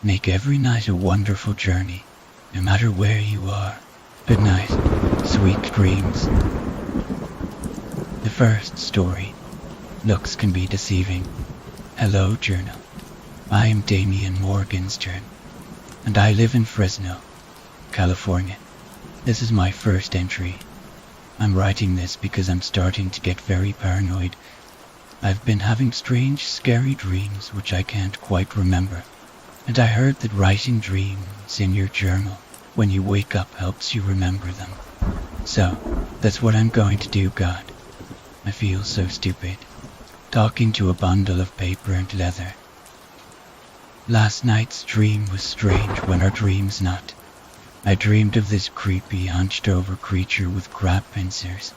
Make every night a wonderful journey, no matter where you are. Good night, sweet dreams. The first story. Looks can be deceiving. Hello, journal. I am Damien Morgenstern, and I live in Fresno, California. This is my first entry. I'm writing this because I'm starting to get very paranoid. I've been having strange, scary dreams which I can't quite remember. And I heard that writing dreams in your journal when you wake up helps you remember them. So, that's what I'm going to do, God. I feel so stupid, talking to a bundle of paper and leather. Last night's dream was strange when our dream's not. I dreamed of this creepy, hunched-over creature with crab pincers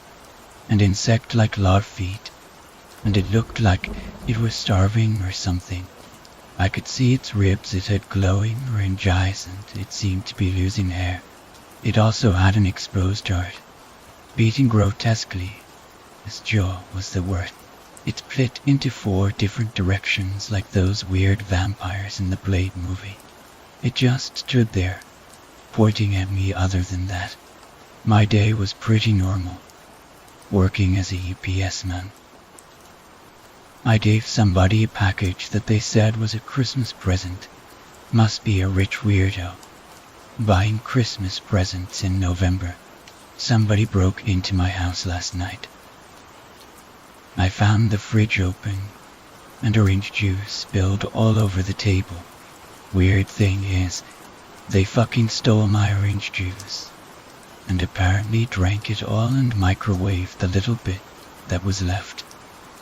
and insect-like clawed feet, and it looked like it was starving or something. I could see its ribs, it had glowing orange eyes, and it seemed to be losing hair. It also had an exposed heart, beating grotesquely. Its jaw was the worst. It split into 4 different directions like those weird vampires in the Blade movie. It just stood there, pointing at me. Other than that, my day was pretty normal, working as a UPS man. I gave somebody a package that they said was a Christmas present. Must be a rich weirdo, buying Christmas presents in November. Somebody broke into my house last night. I found the fridge open and orange juice spilled all over the table. Weird thing is, they fucking stole my orange juice and apparently drank it all and microwaved the little bit that was left,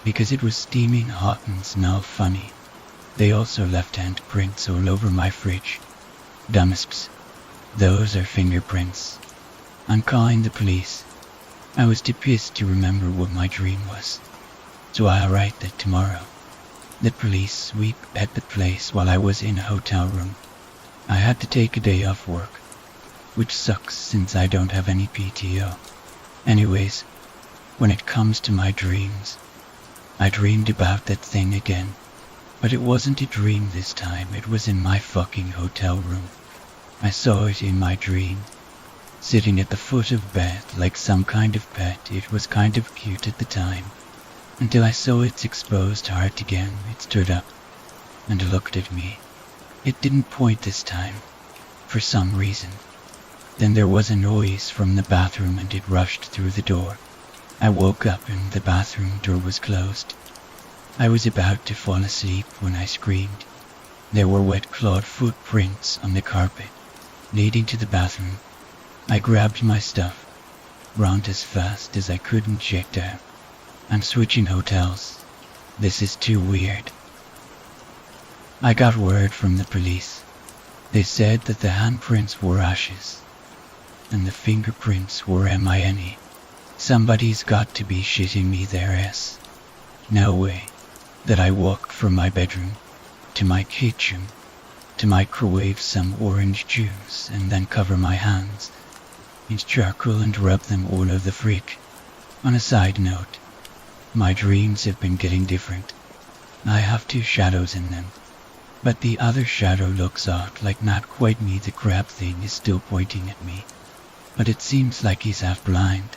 because it was steaming hot and smelled funny. They also left handprints all over my fridge. Dumbsps. Those are fingerprints. I'm calling the police. I was too pissed to remember what my dream was, so I'll write that tomorrow. The police sweep at the place while I was in a hotel room. I had to take a day off work, which sucks since I don't have any PTO. Anyways, when it comes to my dreams, I dreamed about that thing again, but it wasn't a dream this time. It was in my fucking hotel room. I saw it in my dream, sitting at the foot of bed like some kind of pet. It was kind of cute at the time, until I saw its exposed heart again. It stood up and looked at me. It didn't point this time, for some reason. Then there was a noise from the bathroom and it rushed through the door. I woke up and the bathroom door was closed. I was about to fall asleep when I screamed. There were wet clawed footprints on the carpet, leading to the bathroom. I grabbed my stuff, ran as fast as I could and checked out. I'm switching hotels. This is too weird. I got word from the police. They said that the handprints were ashes, and the fingerprints were mine. Somebody's got to be shitting me their ass. No way that I walked from my bedroom to my kitchen to microwave some orange juice and then cover my hands in charcoal and rub them all over the fridge. On a side note, my dreams have been getting different. I have 2 shadows in them, but the other shadow looks odd, like not quite me. The crab thing is still pointing at me, but it seems like he's half blind.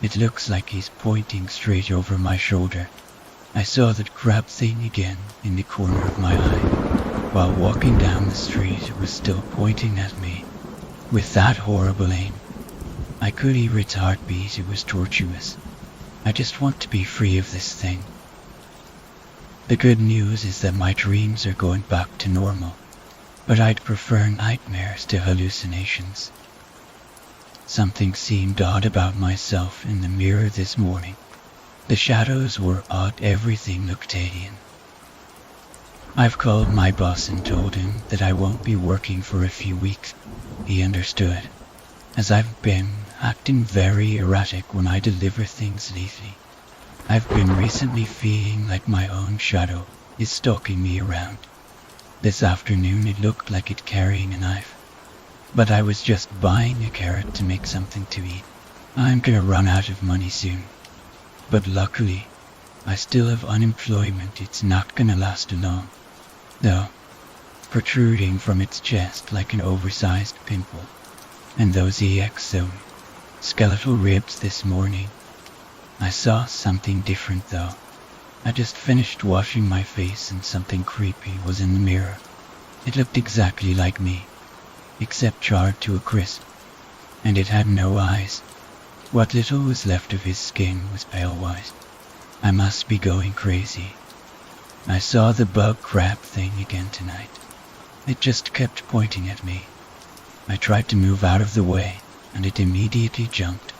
It looks like he's pointing straight over my shoulder. I saw that crab thing again in the corner of my eye. While walking down the street, it was still pointing at me with that horrible aim. I could hear its heartbeat. It was tortuous. I just want to be free of this thing. The good news is that my dreams are going back to normal, but I'd prefer nightmares to hallucinations. Something seemed odd about myself in the mirror this morning. The shadows were odd, everything looked alien. I've called my boss and told him that I won't be working for a few weeks. He understood, as I've been acting very erratic when I deliver things lately. I've been recently feeling like my own shadow is stalking me around. This afternoon it looked like it carrying a knife, but I was just buying a carrot to make something to eat. I'm gonna run out of money soon, but luckily I still have unemployment. It's not gonna last long, though. protruding from its chest like an oversized pimple, and those skeletal ribs this morning. I saw something different though. I just finished washing my face and something creepy was in the mirror. It looked exactly like me, except charred to a crisp, and it had no eyes. What little was left of his skin was pale white. I must be going crazy. I saw the bug crab thing again tonight. It just kept pointing at me. I tried to move out of the way, and it immediately jumped.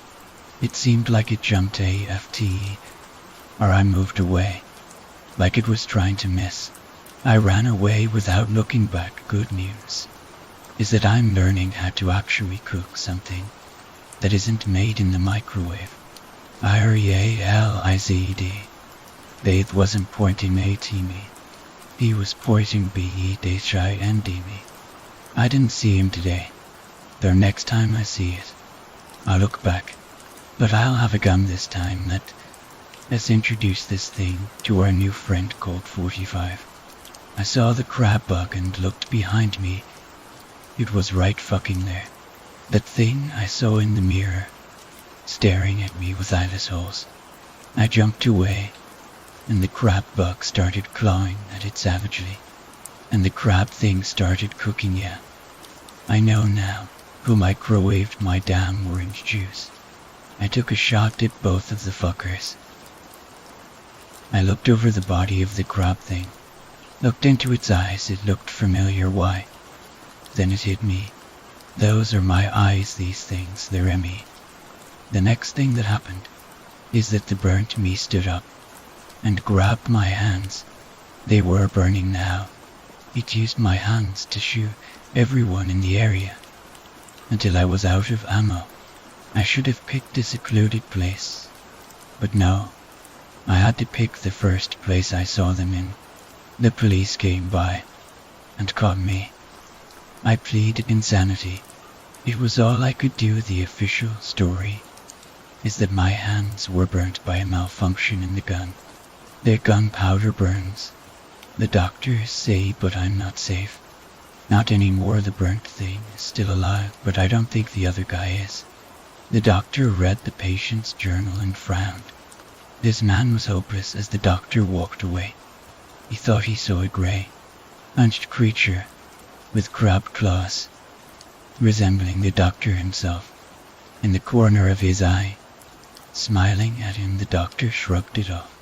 It seemed like it jumped AFT, or I moved away, like it was trying to miss. I ran away without looking back. Good news is that I'm learning how to actually cook something that isn't made in the microwave. Realized. Faith wasn't pointing at me. He was pointing behind me. I didn't see him today, though next time I see it, I'll look back. But I'll have a gun this time. Let's introduce this thing to our new friend called 45. I saw the crab bug and looked behind me. It was right fucking there. That thing I saw in the mirror, staring at me with eyeless holes. I jumped away, and the crab bug started clawing at it savagely. And the crab thing started cooking. Yeah, I know now who microwaved my damn orange juice. I took a shot at both of the fuckers. I looked over the body of the crab thing, looked into its eyes. It looked familiar. Why? Then it hit me. Those are my eyes, these things, they're Emmy. The next thing that happened is that the burnt me stood up and grabbed my hands. They were burning now. It used my hands to shoot everyone in the area until I was out of ammo. I should have picked a secluded place, but no, I had to pick the first place I saw them in. The police came by and caught me. I pleaded insanity. It was all I could do. The official story is that my hands were burnt by a malfunction in the gun. Their gunpowder burns. The doctors say, but I'm not safe. Not anymore. The burnt thing is still alive, but I don't think the other guy is. The doctor read the patient's journal and frowned. This man was hopeless as the doctor walked away. He thought he saw a grey, hunched creature with crab claws, resembling the doctor himself, in the corner of his eye. Smiling at him, the doctor shrugged it off,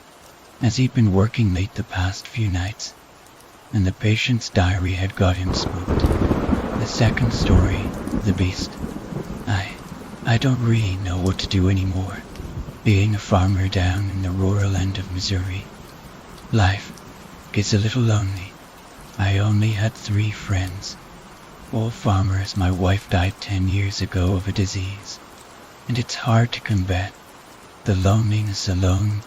as he'd been working late the past few nights, and the patient's diary had got him spooked. The second story, the beast. I don't really know what to do anymore, being a farmer down in the rural end of Missouri. Life gets a little lonely. I only had 3 friends, all farmers. My wife died 10 years ago of a disease, and it's hard to combat. The loneliness alone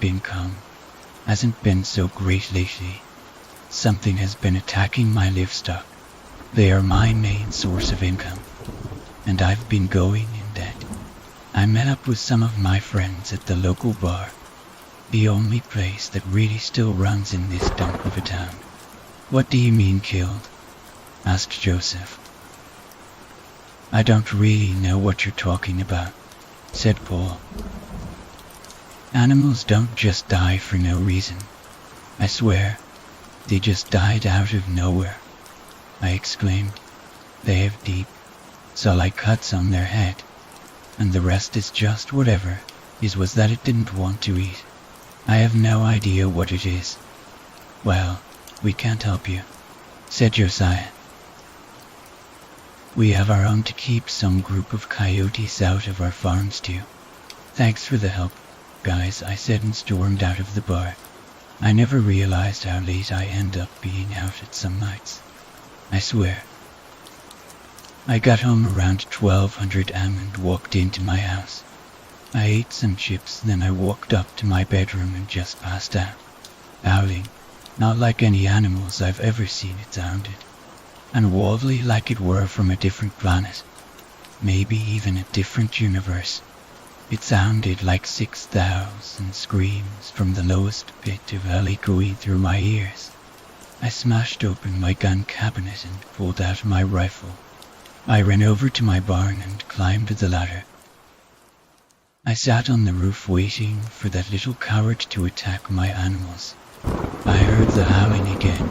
hasn't been so great lately. Something has been attacking my livestock. They are my main source of income, and I've been going in debt. I met up with some of my friends at the local bar, the only place that really still runs in this dump of a town. What do you mean killed? Asked Joseph. I don't really know what you're talking about, said Paul. Animals don't just die for no reason. I swear, they just died out of nowhere, I exclaimed. They have deep, saw-like cuts on their head, and the rest is just whatever was that it didn't want to eat. I have no idea what it is. Well, we can't help you, said Josiah. We have our own to keep some group of coyotes out of our farms too. Thanks for the help, guys, I said and stormed out of the bar. I never realized how late I end up being out at some nights. I swear. I got home around 1200 am and walked into my house. I ate some chips, then I walked up to my bedroom and just passed out. Howling, not like any animals I've ever seen it sounded, and wildly like it were from a different planet, maybe even a different universe. It sounded like 6,000 screams from the lowest pit of hell echoing through my ears. I smashed open my gun cabinet and pulled out my rifle. I ran over to my barn and climbed the ladder. I sat on the roof waiting for that little coward to attack my animals. I heard the howling again.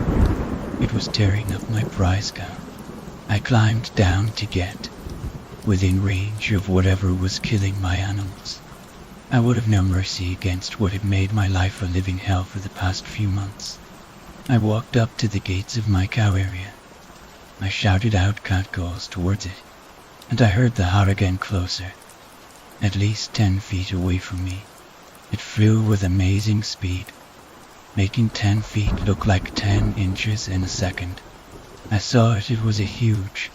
It was tearing up my prize gown. I climbed down to get within range of whatever was killing my animals. I would have no mercy against what had made my life a living hell for the past few months. I walked up to the gates of my cow area. I shouted out catcalls towards it, and I heard the harrigan closer, at least 10 feet away from me. It flew with amazing speed, making 10 feet look like 10 inches in a second. I saw it. It was a huge,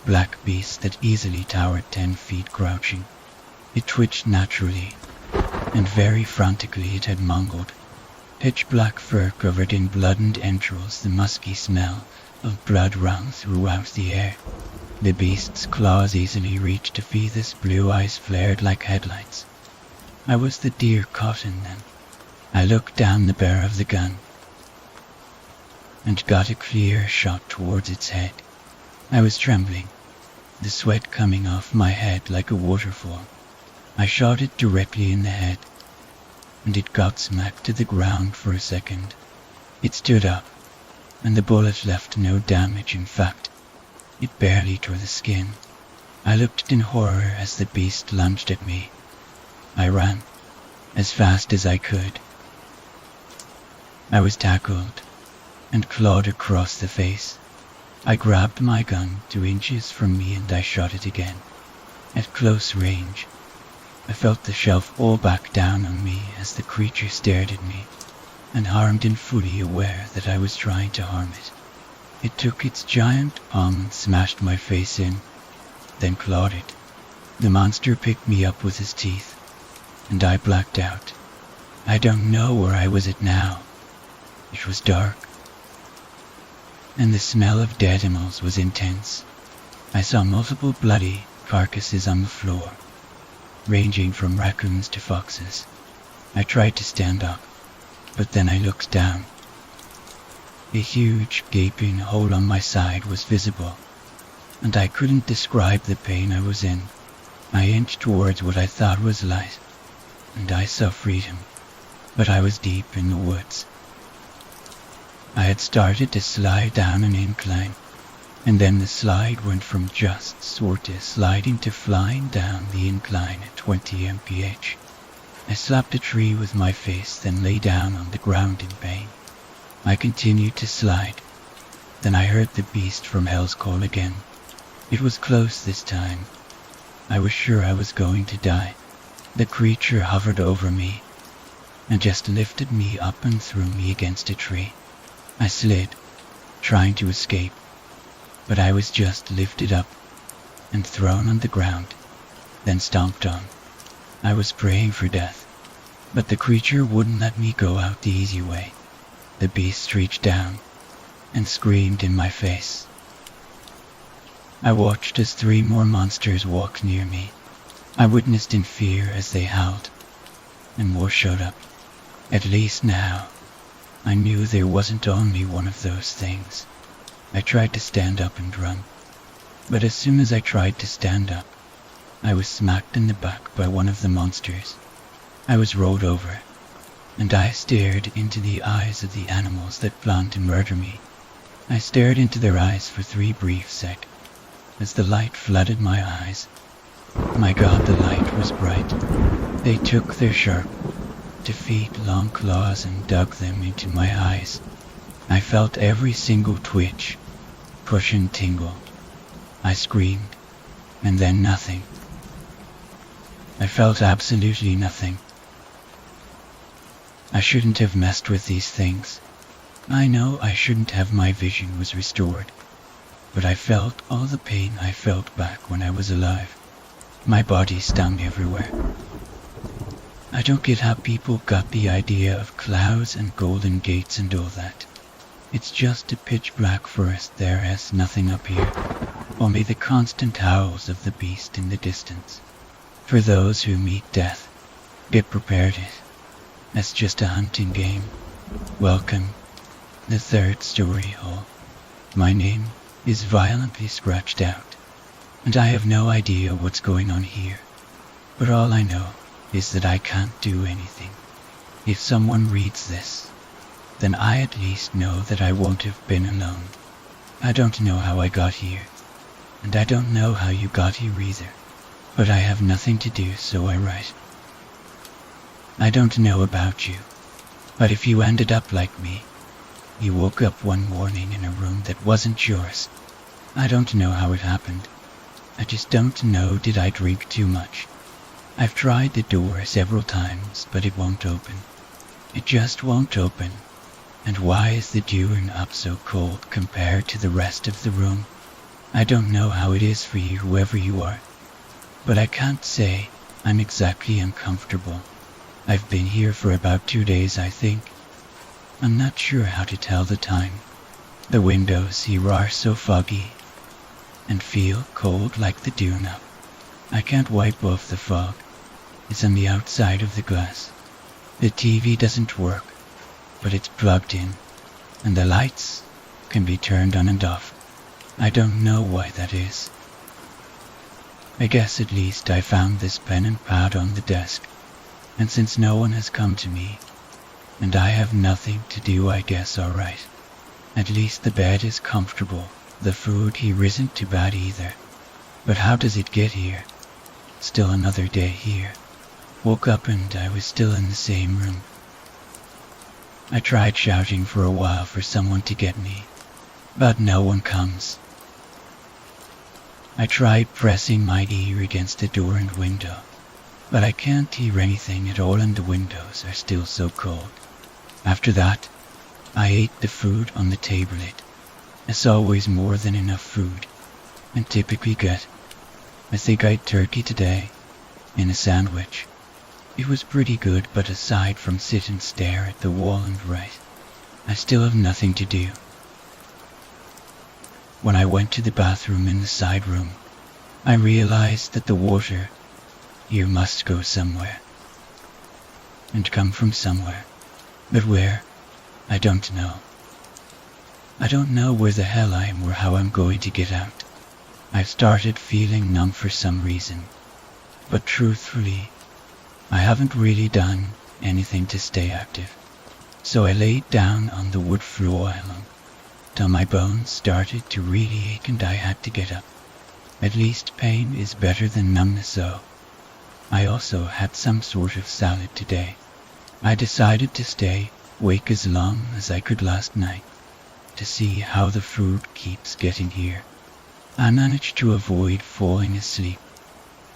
black beast that easily towered 10 feet crouching. It twitched naturally, and very frantically it had mangled. Pitch black fur covered in blood and entrails, the musky smell of blood ran throughout the air. The beast's claws easily reached a fetus, blue eyes flared like headlights. I was the deer caught in them. I looked down the barrel of the gun and got a clear shot towards its head. I was trembling, the sweat coming off my head like a waterfall. I shot it directly in the head, and it got smacked to the ground for a second. It stood up, and the bullet left no damage. In fact, it barely tore the skin. I looked in horror as the beast lunged at me. I ran, as fast as I could. I was tackled, and clawed across the face. I grabbed my gun 2 inches from me and I shot it again. At close range, I felt the shelf all back down on me as the creature stared at me, unharmed and fully aware that I was trying to harm it. It took its giant palm and smashed my face in, then clawed it. The monster picked me up with his teeth, and I blacked out. I don't know where I was at now. It was dark, and the smell of dead animals was intense. I saw multiple bloody carcasses on the floor, ranging from raccoons to foxes. I tried to stand up, but then I looked down. A huge gaping hole on my side was visible, and I couldn't describe the pain I was in. I inched towards what I thought was light, and I saw freedom, but I was deep in the woods. I had started to slide down an incline, and then the slide went from just sort of sliding to flying down the incline at 20 mph. I slapped a tree with my face, then lay down on the ground in pain. I continued to slide. Then I heard the beast from hell's call again. It was close this time. I was sure I was going to die. The creature hovered over me and just lifted me up and threw me against a tree. I slid, trying to escape, but I was just lifted up and thrown on the ground, then stomped on. I was praying for death, but the creature wouldn't let me go out the easy way. The beast reached down and screamed in my face. I watched as 3 more monsters walked near me. I witnessed in fear as they howled, and more showed up. At least now, I knew there wasn't only one of those things. I tried to stand up and run, but as soon as I tried to stand up, I was smacked in the back by one of the monsters. I was rolled over, and I stared into the eyes of the animals that planned to murder me. I stared into their eyes for 3 brief seconds, as the light flooded my eyes. My God, the light was bright. They took their sharp, 2 feet long claws and dug them into my eyes. I felt every single twitch, push and tingle. I screamed, and then nothing. I felt absolutely nothing. I shouldn't have messed with these things. I know I shouldn't have. My vision was restored, but I felt all the pain I felt back when I was alive. My body stung everywhere. I don't get how people got the idea of clouds and golden gates and all that. It's just a pitch black forest. There is nothing up here, only the constant howls of the beast in the distance. For those who meet death, get prepared. It's just a hunting game. Welcome The third story hall. My name is violently scratched out, and I have no idea what's going on here. But all I know is that I can't do anything. If someone reads this, then I at least know that I won't have been alone. I don't know how I got here, and I don't know how you got here either, but I have nothing to do, so I write. I don't know about you, but if you ended up like me, you woke up one morning in a room that wasn't yours. I don't know how it happened. I just don't know. Did I drink too much? I've tried the door several times, but it won't open. It just won't open. And why is the doorknob up so cold compared to the rest of the room? I don't know how it is for you, whoever you are, but I can't say I'm exactly uncomfortable. I've been here for about 2 days, I think. I'm not sure how to tell the time. The windows here are so foggy and feel cold like the doorknob. I can't wipe off the fog. It's on the outside of the glass. The TV doesn't work, but it's plugged in, and the lights can be turned on and off. I don't know why that is. I guess at least I found this pen and pad on the desk, and since no one has come to me, and I have nothing to do, I guess alright. At least the bed is comfortable. The food here isn't too bad either. But how does it get here? Still another day here. Woke up and I was still in the same room. I tried shouting for a while for someone to get me, but no one comes. I tried pressing my ear against the door and window, but I can't hear anything at all, and the windows are still so cold. After that, I ate the food on the tablet. It's always more than enough food, and typically get. I think I ate turkey today, in a sandwich. It was pretty good, but aside from sit and stare at the wall and write, I still have nothing to do. When I went to the bathroom in the side room, I realized that the water here must go somewhere, and come from somewhere. But where? I don't know. I don't know where the hell I am or how I'm going to get out. I've started feeling numb for some reason, but truthfully, I haven't really done anything to stay active. So I laid down on the wood floor till my bones started to really ache and I had to get up. At least pain is better than numbness, though. I also had some sort of salad today. I decided to stay awake as long as I could last night, to see how the food keeps getting here. I managed to avoid falling asleep,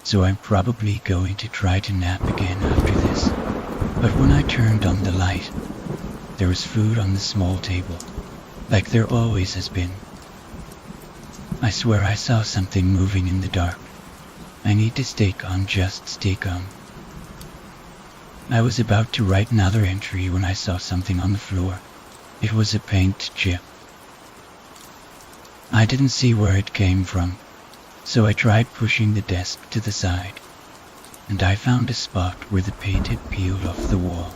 so I'm probably going to try to nap again after this. But when I turned on the light, there was food on the small table, like there always has been. I swear I saw something moving in the dark. I need to stay calm, just stay calm. I was about to write another entry when I saw something on the floor. It was a paint chip. I didn't see where it came from, so I tried pushing the desk to the side, and I found a spot where the paint had peeled off the wall.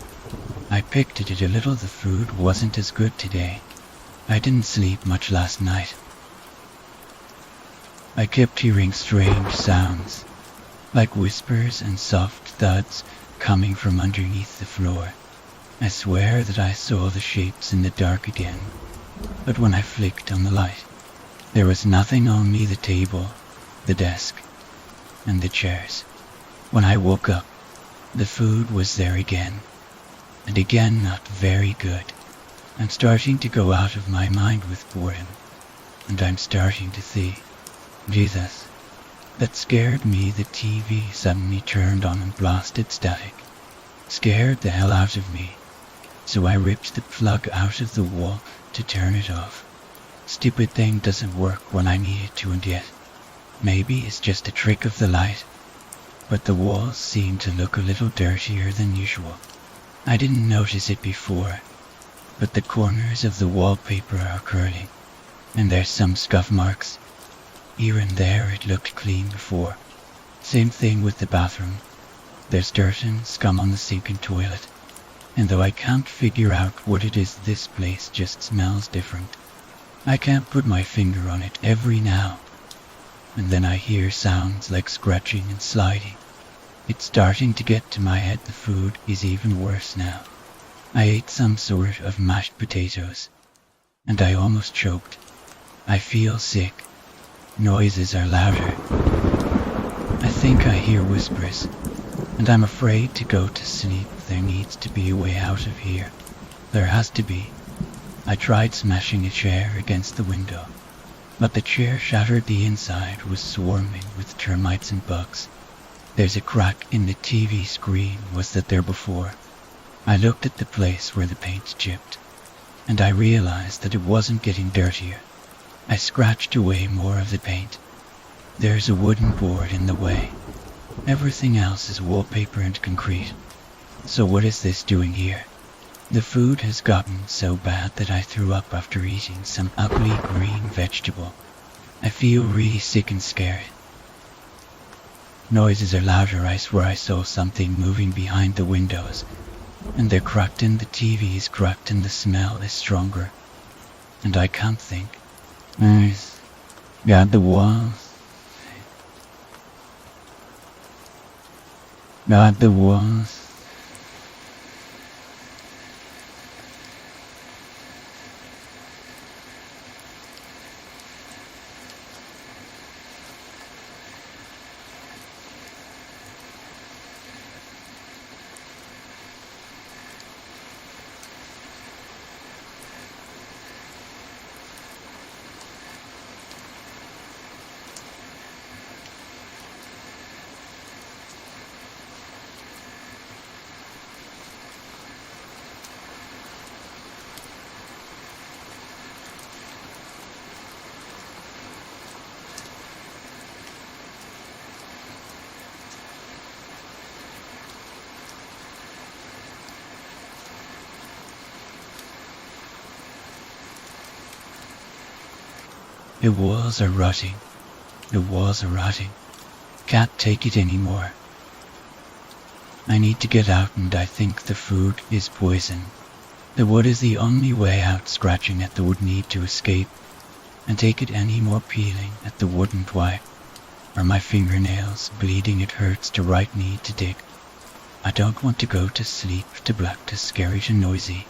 I picked at it a little. The food wasn't as good today. I didn't sleep much last night. I kept hearing strange sounds, like whispers and soft thuds coming from underneath the floor. I swear that I saw the shapes in the dark again, but when I flicked on the light, there was nothing, only the table, the desk, and the chairs. When I woke up, the food was there again, and again not very good. I'm starting to go out of my mind with boredom, and I'm starting to see, Jesus, that scared me. The TV suddenly turned on and blasted static. Scared the hell out of me. So I ripped the plug out of the wall to turn it off. Stupid thing doesn't work when I need it to, and yet, maybe it's just a trick of the light. But the walls seem to look a little dirtier than usual. I didn't notice it before, but the corners of the wallpaper are curling, and there's some scuff marks. Here and there it looked clean before. Same thing with the bathroom. There's dirt and scum on the sink and toilet. And though I can't figure out what it is, this place just smells different. I can't put my finger on it. Every now and then I hear sounds like scratching and sliding. It's starting to get to my head. The food is even worse now. I ate some sort of mashed potatoes, and I almost choked. I feel sick. Noises are louder. I think I hear whispers, and I'm afraid to go to sleep. There needs to be a way out of here. There has to be. I tried smashing a chair against the window, but the chair shattered. The inside was swarming with termites and bugs. There's a crack in the TV screen. Was that there before? I looked at the place where the paint chipped, and I realized that it wasn't getting dirtier. I scratched away more of the paint. There's a wooden board in the way. Everything else is wallpaper and concrete. So what is this doing here? The food has gotten so bad that I threw up after eating some ugly green vegetable. I feel really sick and scared. Noises are louder. I swear I saw something moving behind the windows, and they're cracked and the TV is cracked and the smell is stronger. And I can't think. There's got the walls. Got the walls. The walls are rotting. The walls are rotting. Can't take it anymore. I need to get out, and I think the food is poison. The wood is the only way out. Scratching at the wood, need to escape. And take it any more. Peeling at the wouldn't wipe. Are my fingernails bleeding? It hurts to write. Need to dig. I don't want to go to sleep. To black, to scary, to noisy.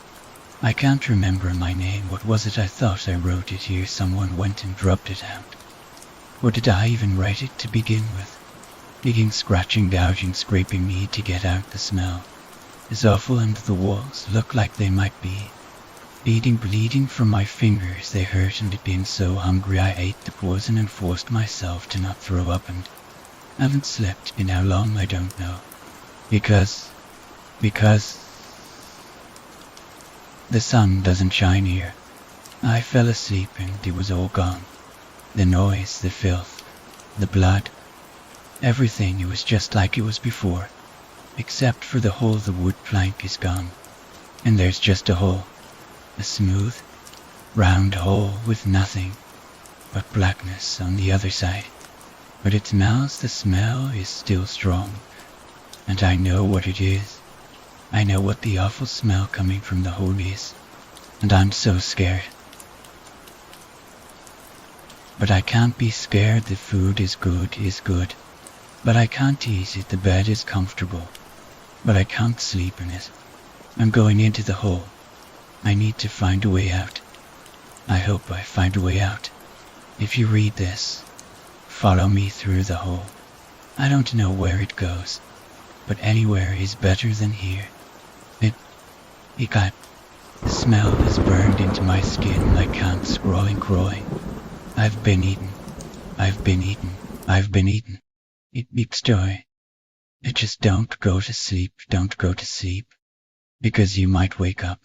I can't remember my name. What was it? I thought I wrote it here. Someone went and dropped it out. Or did I even write it to begin with? Digging, scratching, gouging, scraping. Need to get out. The smell is awful, and the walls look like they might be bleeding from my fingers. They hurt, and being so hungry I ate the poison and forced myself to not throw up, and haven't slept in how long I don't know. Because the sun doesn't shine here. I fell asleep and it was all gone. The noise, the filth, the blood, everything. It was just like it was before, except for the hole. The wood plank is gone, and there's just a hole, a smooth, round hole with nothing but blackness on the other side. But it smells. The smell is still strong, and I know what it is. I know what the awful smell coming from the hole is, and I'm so scared. But I can't be scared. The food is good, but I can't eat it. The bed is comfortable, but I can't sleep in it. I'm going into the hole. I need to find a way out. I hope I find a way out. If you read this, follow me through the hole. I don't know where it goes, but anywhere is better than here. The smell is burned into my skin. I can't crawling. I've been eaten. It big story. Just don't go to sleep. Don't go to sleep, because you might wake up.